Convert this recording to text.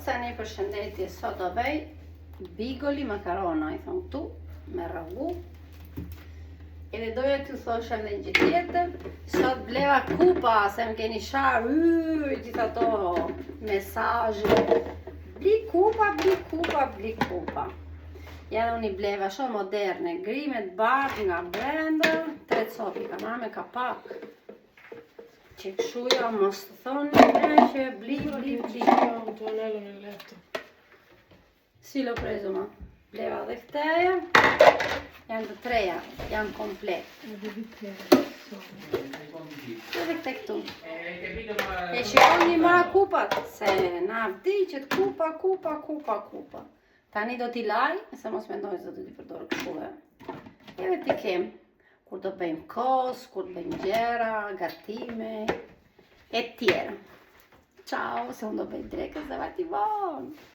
Gocani, përshëndetje, sot do bëj bigoli makarona, I thon këtu, me rragu. Edhe doja t'ju thosha edhe një gjë tjetër, sot bleva kupa, se më keni sharë, gjithë ato mesazhe. Bli kupa, bli kupa, bli kupa. Ja unë I bleva shumë moderne, grimet bardhë nga brenda, 3 copi ka marrë me kapak. Që këshuja mos të thoni ne që bli. Si l'ho preso ma? Bleva dhe këteja, janë të treja, janë komplet. Edhe këte këtu. E shikoni mora kupat, se na vdiqet kupa. Tani do t'i laj, se mos mendoj se do t'i përdor kështu. Edhe t'i kem. Kur do bëjmë kos, kur do bëjmë gjera, gatime, e tjera. Ciao, se unë do bëjmë drekës dhe vati vonë.